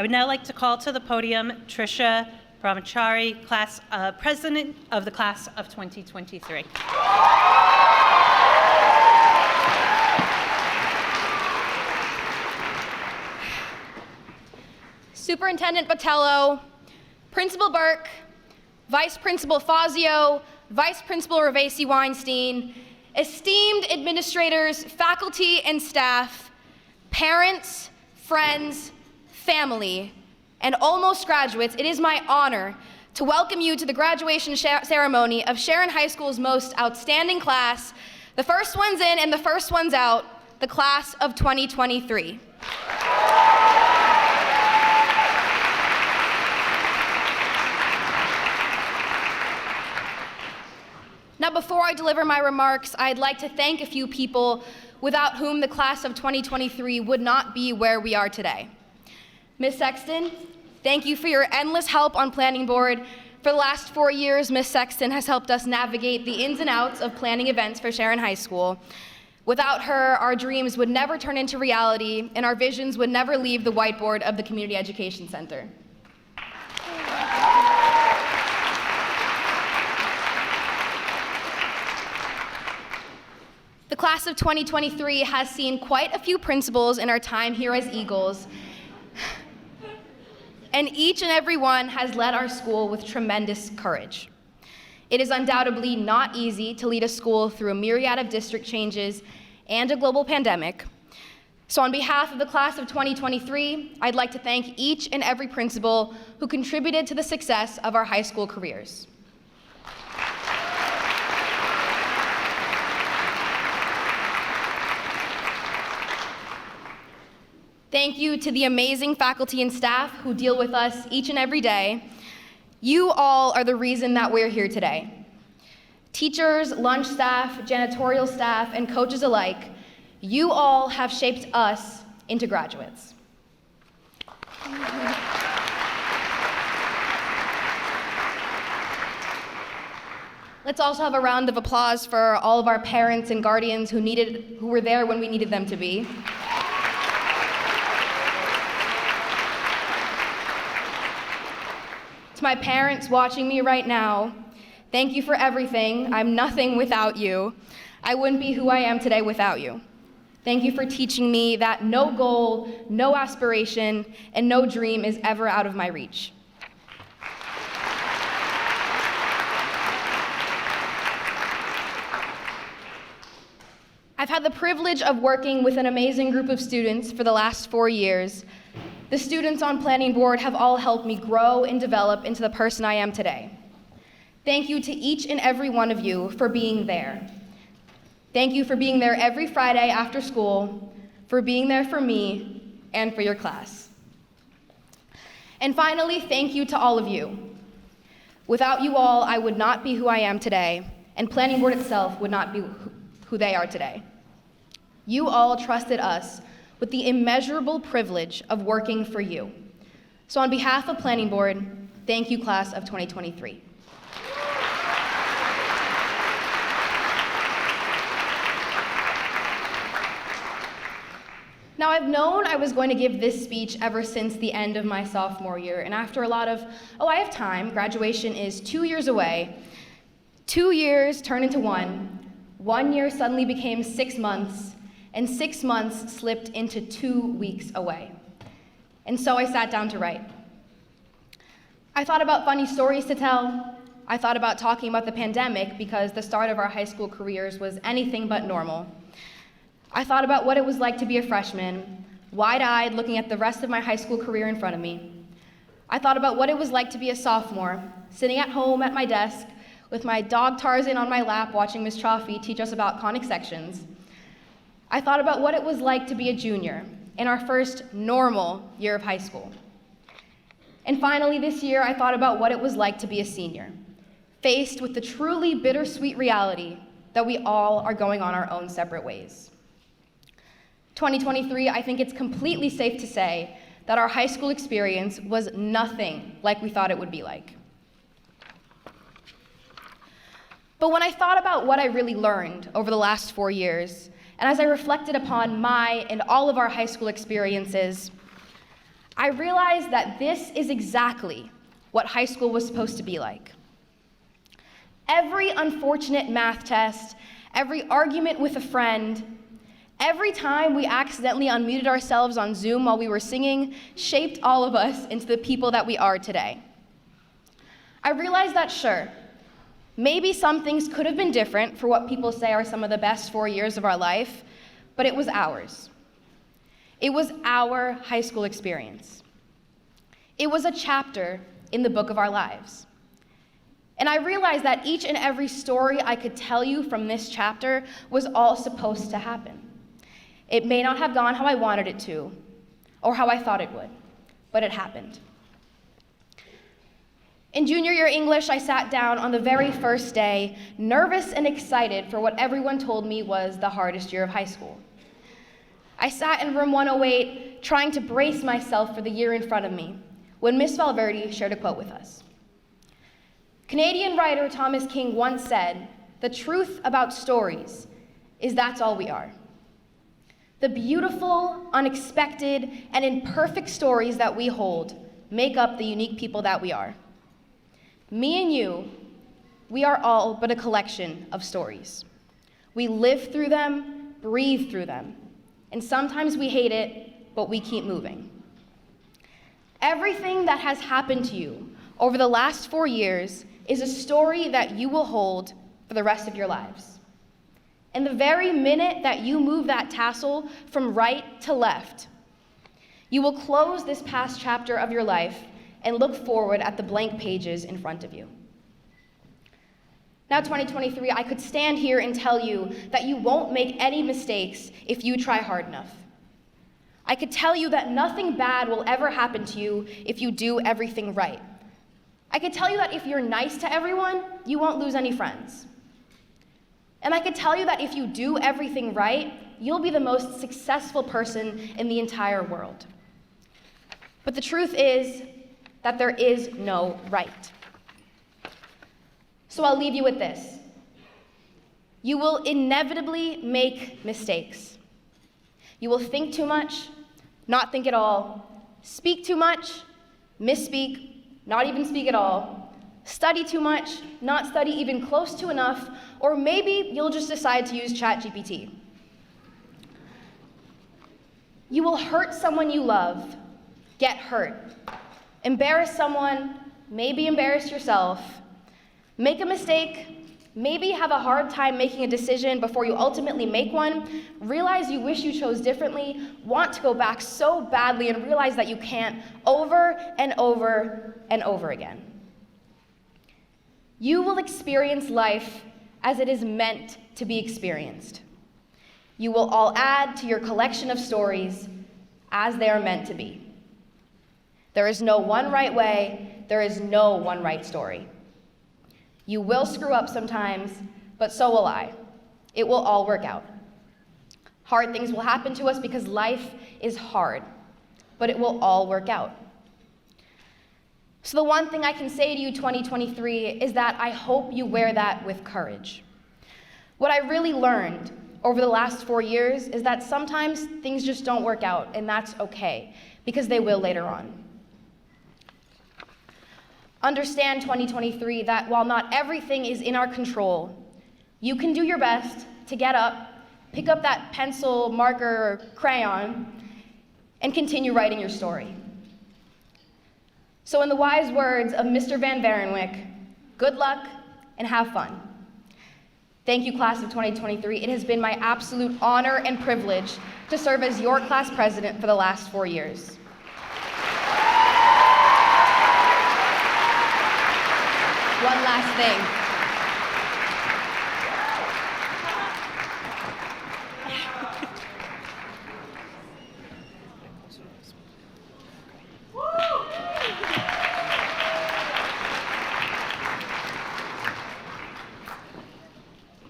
I would now like to call to the podium Tricia Brahmachari, President of the Class of 2023. Superintendent Botello, Principal Burke, Vice Principal Fazio, Vice Principal Ravesi Weinstein, esteemed administrators, faculty and staff, parents, friends, family, and almost graduates, it is my honor to welcome you to the graduation ceremony of Sharon High School's most outstanding class, the first ones in and the first ones out, the class of 2023. Now, before I deliver my remarks, I'd like to thank a few people without whom the class of 2023 would not be where we are today. Ms. Sexton, thank you for your endless help on planning board. For the last 4 years, Ms. Sexton has helped us navigate the ins and outs of planning events for Sharon High School. Without her, our dreams would never turn into reality, and our visions would never leave the whiteboard of the Community Education Center. The class of 2023 has seen quite a few principals in our time here as Eagles, and each and every one has led our school with tremendous courage. It is undoubtedly not easy to lead a school through a myriad of district changes and a global pandemic. So on behalf of the class of 2023, I'd like to thank each and every principal who contributed to the success of our high school careers. Thank you to the amazing faculty and staff who deal with us each and every day. You all are the reason that we're here today. Teachers, lunch staff, janitorial staff, and coaches alike, you all have shaped us into graduates. Let's also have a round of applause for all of our parents and guardians who were there when we needed them to be. To my parents watching me right now, thank you for everything. I'm nothing without you. I wouldn't be who I am today without you. Thank you for teaching me that no goal, no aspiration, and no dream is ever out of my reach. I've had the privilege of working with an amazing group of students for the last 4 years. The students on planning board have all helped me grow and develop into the person I am today. Thank you to each and every one of you for being there. Thank you for being there every Friday after school, for being there for me and for your class. And finally, thank you to all of you. Without you all, I would not be who I am today, and planning board itself would not be who they are today. You all trusted us with the immeasurable privilege of working for you. So on behalf of Planning Board, thank you, class of 2023. Now, I've known I was going to give this speech ever since the end of my sophomore year, and after a lot of, I have time, graduation is 2 years away. 2 years turned into 1. 1 year suddenly became 6 months, and 6 months slipped into 2 weeks away. And so I sat down to write. I thought about funny stories to tell. I thought about talking about the pandemic because the start of our high school careers was anything but normal. I thought about what it was like to be a freshman, wide-eyed looking at the rest of my high school career in front of me. I thought about what it was like to be a sophomore, sitting at home at my desk with my dog Tarzan on my lap watching Ms. Chaffee teach us about conic sections. I thought about what it was like to be a junior in our first normal year of high school. And finally, this year, I thought about what it was like to be a senior, faced with the truly bittersweet reality that we all are going on our own separate ways. 2023, I think it's completely safe to say that our high school experience was nothing like we thought it would be like. But when I thought about what I really learned over the last 4 years, and as I reflected upon my and all of our high school experiences, I realized that this is exactly what high school was supposed to be like. Every unfortunate math test, every argument with a friend, every time we accidentally unmuted ourselves on Zoom while we were singing shaped all of us into the people that we are today. I realized that sure, maybe some things could have been different for what people say are some of the best 4 years of our life, but it was ours. It was our high school experience. It was a chapter in the book of our lives. And I realized that each and every story I could tell you from this chapter was all supposed to happen. It may not have gone how I wanted it to, or how I thought it would, but it happened. In junior year English, I sat down on the very first day, nervous and excited for what everyone told me was the hardest year of high school. I sat in room 108, trying to brace myself for the year in front of me, when Miss Valverde shared a quote with us. Canadian writer Thomas King once said, "The truth about stories is that's all we are." The beautiful, unexpected, and imperfect stories that we hold make up the unique people that we are. Me and you, we are all but a collection of stories. We live through them, breathe through them, and sometimes we hate it, but we keep moving. Everything that has happened to you over the last 4 years is a story that you will hold for the rest of your lives. And the very minute that you move that tassel from right to left, you will close this past chapter of your life and look forward at the blank pages in front of you. Now, 2023, I could stand here and tell you that you won't make any mistakes if you try hard enough. I could tell you that nothing bad will ever happen to you if you do everything right. I could tell you that if you're nice to everyone, you won't lose any friends. And I could tell you that if you do everything right, you'll be the most successful person in the entire world. But the truth is that there is no right. So I'll leave you with this. You will inevitably make mistakes. You will think too much, not think at all, speak too much, misspeak, not even speak at all, study too much, not study even close to enough, or maybe you'll just decide to use ChatGPT. You will hurt someone you love, get hurt, embarrass someone, maybe embarrass yourself, make a mistake, maybe have a hard time making a decision before you ultimately make one, realize you wish you chose differently, want to go back so badly, and realize that you can't over and over and over again. You will experience life as it is meant to be experienced. You will all add to your collection of stories as they are meant to be. There is no one right way, there is no one right story. You will screw up sometimes, but so will I. It will all work out. Hard things will happen to us because life is hard, but it will all work out. So the one thing I can say to you, 2023, is that I hope you wear that with courage. What I really learned over the last 4 years is that sometimes things just don't work out, and that's okay, because they will later on. Understand, 2023, that while not everything is in our control, you can do your best to get up, pick up that pencil, marker, or crayon, and continue writing your story. So in the wise words of Mr. Van Varenwyck, good luck and have fun. Thank you, class of 2023. It has been my absolute honor and privilege to serve as your class president for the last 4 years. One last thing.